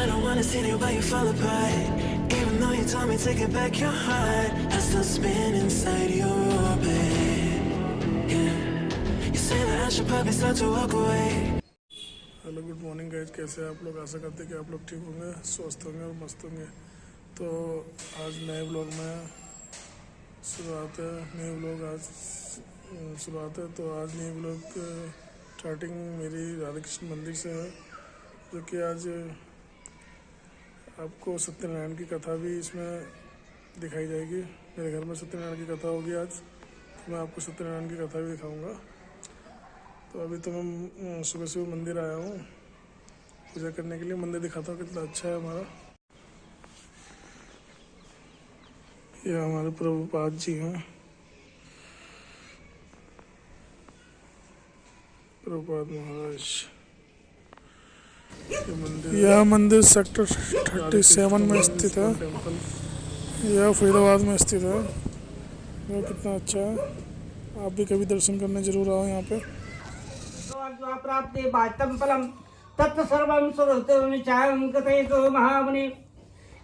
I don't wanna see you, but you fall apart. Even though you told me to get back your heart, I still spin inside your orbit. Yeah. You say that I should probably start to walk away. Hello good morning guys, कैसे हैं आप लोग। आशा करते हैं कि आप लोग ठीक होंगे, स्वस्थ होंगे और मस्त होंगे। तो आज नए ब्लॉग में शुरुआत है, न्यू ब्लॉग आज शुरुआत है। तो आज न्यू ब्लॉग स्टार्टिंग मेरी राधा कृष्ण मंदिर से है, जो कि आज आपको सत्यनारायण की कथा भी इसमें दिखाई जाएगी। मेरे घर में सत्यनारायण की कथा होगी आज, तो मैं आपको सत्यनारायण की कथा भी दिखाऊंगा। तो अभी तो मैं सुबह सुबह मंदिर आया हूँ पूजा करने के लिए। मंदिर दिखाता हूँ कितना अच्छा है हमारा। ये हमारे प्रभुपाद जी हैं, प्रभुपाद महाराज। यह मंदिर सेक्टर 37 में स्थित है, यह फरीदाबाद में स्थित है। यह कितना अच्छा है, आप भी कभी दर्शन करने जरूर आओ यहाँ पे। प्राप्त बातम फलम तत्व सर्वम सुरते चाहम कथे तो महामुनि।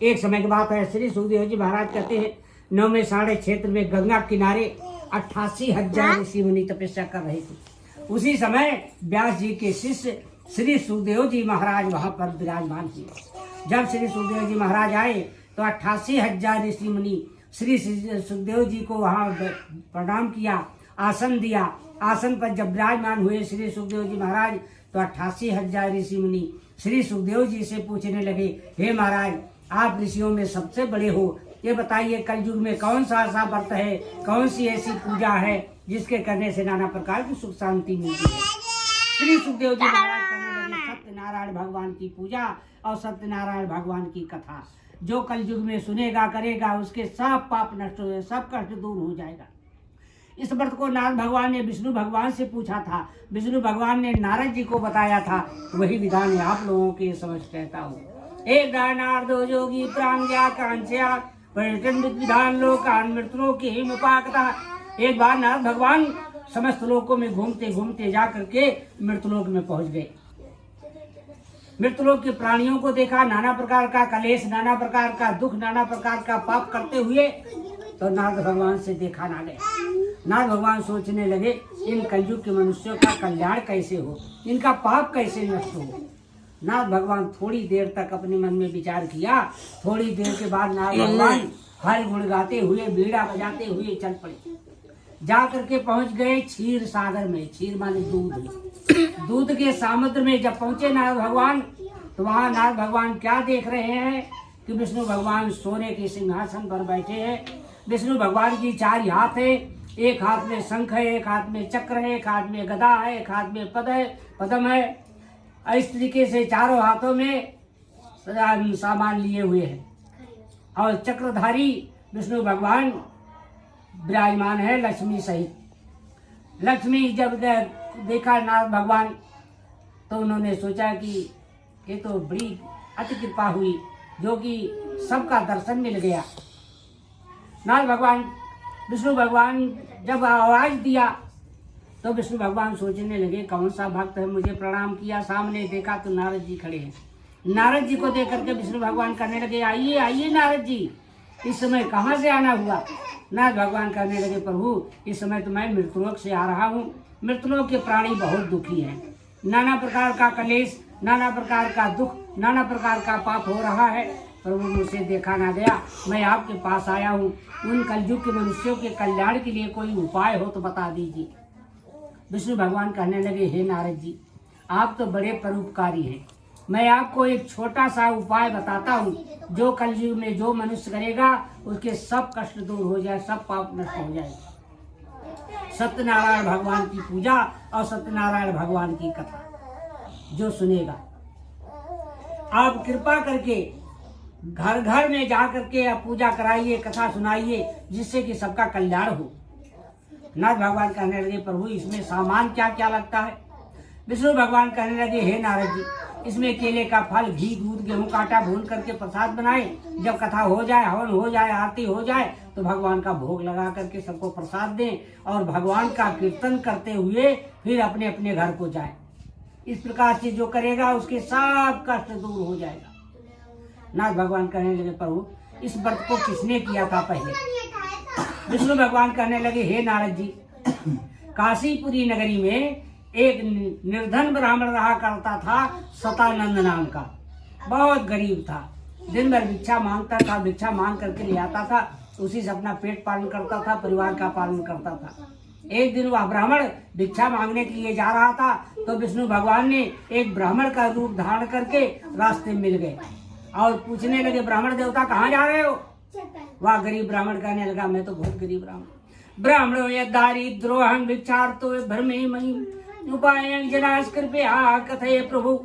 एक समय की बात है, श्री सुखदेव जी महाराज कहते हैं, 9वें साढ़े क्षेत्र में गंगा किनारे 88,000 ऋषि मुनि तपस्या कर रहे थे। उसी समय व्यास जी के शिष्य श्री सुखदेव जी महाराज वहां पर विराजमान थे। जब श्री सुखदेव जी महाराज आए तो 88,000 ऋषि मुनि श्री सुखदेव जी को वहां प्रणाम किया, आसन दिया। आसन पर जब विराजमान हुए श्री सुखदेव जी महाराज, तो 88,000 ऋषि मुनि श्री सुखदेव जी से पूछने लगे, हे महाराज, आप ऋषियों में सबसे बड़े हो, ये बताइए कलयुग में कौन सा ऐसा व्रत है, कौन सी ऐसी पूजा है जिसके करने से नाना प्रकार की सुख शांति मिलती है। श्री सुखदेव जी महाराज कहने लगे, सत्यनारायण भगवान की पूजा और सत्यनारायण भगवान की कथा जो कलयुग में सुनेगा करेगा, उसके सब पाप नष्ट हो, सब कष्ट दूर हो जाएगा। इस व्रत को नारद भगवान ने विष्णु भगवान से पूछा था, विष्णु भगवान ने नारद जी को बताया था। वही विधान आप लोगों के समझ कहता हूँ। एक नारदो योगी प्राण ज्ञा कांच्या पर्यटन विधान लोकान मृतलों की हिमपाकता। एक बार नारद भगवान समस्त लोकों में घूमते घूमते जा करके मृतलोक में पहुंच गए। मृतलोक के प्राणियों को देखा, नाना प्रकार का कलेश, नाना प्रकार का दुख, नाना प्रकार का पाप करते हुए। तो नारद भगवान से देखा ना गया। नारद भगवान सोचने लगे, इन कलयुग के मनुष्यों का कल्याण कैसे हो, इनका पाप कैसे नष्ट हो। नारद भगवान थोड़ी देर तक अपने मन में विचार किया। थोड़ी देर के बाद नारद भगवान हर गुण गाते हुए, बीड़ा बजाते हुए चल पड़े। जा करके पहुंच गए क्षीर सागर में। क्षीर माने दूध। दूध के समुद्र में जब पहुंचे नारद भगवान, तो वहां नारद भगवान क्या देख रहे हैं कि विष्णु भगवान सोने के सिंहासन पर बैठे हैं। विष्णु भगवान की 4 हाथ है, एक हाथ में शंख है, एक हाथ में चक्र है, एक हाथ में गदा है, एक हाथ में पद्म है। इस तरीके से चारों हाथों में सामान लिए हुए हैं और चक्रधारी विष्णु भगवान विराजमान है लक्ष्मी सहित। लक्ष्मी जब देखा नारद भगवान, तो उन्होंने सोचा कि ये तो बड़ी अति कृपा हुई, जो कि सबका दर्शन मिल गया। नारद भगवान, विष्णु भगवान जब आवाज दिया, तो विष्णु भगवान सोचने लगे, कौन सा भक्त है मुझे प्रणाम किया। सामने देखा तो नारद जी खड़े हैं। नारद जी को देख करके विष्णु भगवान कहने लगे, आइए आइए नारद जी, इस समय कहाँ से आना हुआ। नारद भगवान कहने लगे, प्रभु, इस समय तो मैं मृतलोक से आ रहा हूँ। मृतलोक के प्राणी बहुत दुखी हैं, नाना प्रकार का कलेश, नाना प्रकार का दुख, नाना प्रकार का पाप हो रहा है। प्रभु, मुझसे देखा ना गया, मैं आपके पास आया हूँ। उन कलयुग के मनुष्यों के कल्याण के लिए कोई उपाय हो तो बता दीजिए। विष्णु भगवान कहने लगे, हे नारद जी, आप तो बड़े परोपकारी हैं। मैं आपको एक छोटा सा उपाय बताता हूँ, जो कलयुग में जो मनुष्य करेगा उसके सब कष्ट दूर हो जाए, सब पाप नष्ट हो जाए। सत्यनारायण भगवान की पूजा और सत्यनारायण भगवान की कथा जो सुनेगा, आप कृपा करके घर घर में जा करके आप पूजा कराइए, कथा सुनाइए, जिससे कि सबका कल्याण हो। नारद भगवान कहने लगे, प्रभु, इसमें सामान क्या क्या लगता है। विष्णु भगवान कहने लगे, हे नारद जी, इसमें केले का फल, घी, दूध, गेहूं का आटा भून करके प्रसाद बनाए। जब कथा हो जाए, हवन हो जाए, आरती हो जाए, तो भगवान का भोग लगा करके सबको प्रसाद दें और भगवान का कीर्तन करते हुए फिर अपने अपने घर को जाए। इस प्रकार से जो करेगा उसके सब कष्ट दूर हो जाएगा। नाथ भगवान कहने लगे प्रभु इस व्रत को किसने किया था पहले? विष्णु भगवान कहने लगे हे नारद जी, काशीपुरी नगरी में एक निर्धन ब्राह्मण रहा करता था, सतानंद नाम का। बहुत गरीब था, दिन भर भिक्षा मांगता था, भिक्षा मांग करके ले आता था, उसी से अपना पेट पालन करता था, परिवार का पालन करता था। एक दिन वह ब्राह्मण भिक्षा मांगने के लिए जा रहा था तो विष्णु भगवान ने एक ब्राह्मण का रूप धारण करके रास्ते में मिल गए और पूछने लगे ब्राह्मण देवता कहाँ जा रहे हो? वह गरीब ब्राह्मण कहने लगा मैं तो बहुत गरीब ब्राह्मण ये दारिद्रोहं भिक्षार्थो भ्रमे मयि उपाय जनाश कृपया कथय प्रभु।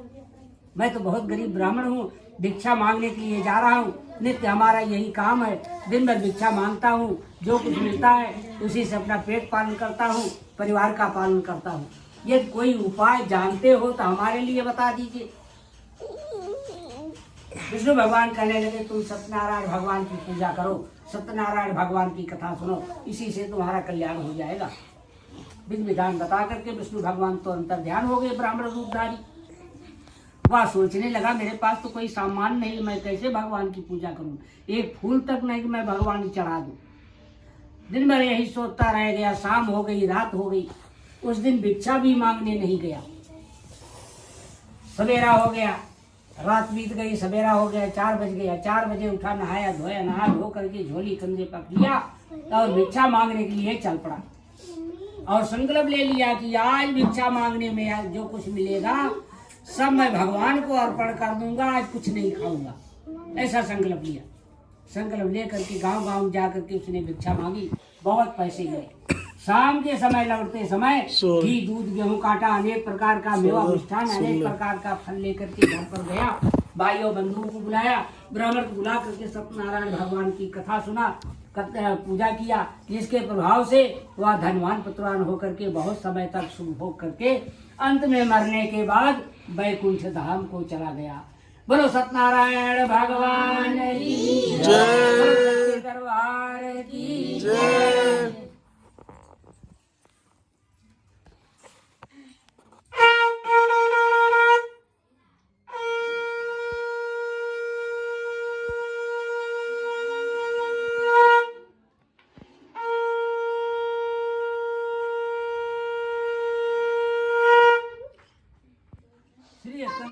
मैं तो बहुत गरीब ब्राह्मण हूँ, भिक्षा मांगने के लिए जा रहा हूँ, नित्य हमारा यही काम है, दिन भर भिक्षा मांगता हूँ, जो कुछ मिलता है उसी से अपना पेट पालन करता हूँ, परिवार का पालन करता हूँ। यदि कोई उपाय जानते हो तो हमारे लिए बता दीजिए। विष्णु भगवान कहने लगे तुम सत्यनारायण भगवान की पूजा करो, सत्यनारायण भगवान की कथा सुनो, इसी से तुम्हारा कल्याण हो जाएगा। विधि विधान बता करके विष्णु भगवान तो अंतर ध्यान हो गए ब्राह्मण रूपधारी। वह सोचने लगा मेरे पास तो कोई सामान नहीं, मैं कैसे भगवान की पूजा करूं, एक फूल तक नहीं कि मैं भगवान चढ़ा दूं। दिन भर यही सोचता रह गया, शाम हो गई, रात हो गई, उस दिन भिक्षा भी मांगने नहीं गया। सवेरा हो गया, रात बीत गई, सवेरा हो गया, 4 बज गया, 4 बजे उठा, नहाया धोया, नहा धो करके झोली कंधे पर लिया और भिक्षा मांगने के लिए चल पड़ा और संकल्प ले लिया कि आज भिक्षा मांगने में आज जो कुछ मिलेगा सब मैं भगवान को अर्पण कर दूंगा, आज कुछ नहीं खाऊंगा। ऐसा संकल्प लिया। संकल्प ले करके गांव जा करके उसने भिक्षा मांगी, बहुत पैसे गए। शाम के समय लौटते समय घी दूध गेहूं काटा, अनेक प्रकार का मेवा मिष्ठान, अनेक प्रकार का फल लेकर के घर पर गया। भाइयों बंधुओं को बुलाया, ब्राह्मण को बुला करके सत्यनारायण भगवान की कथा सुना, पूजा किया, जिसके प्रभाव से वह धनवान पुत्रवान होकर के बहुत समय तक सुख भोग करके अंत में मरने के बाद वैकुंठ धाम को चला गया। बोलो सत्यनारायण भगवान की जय, दरबार की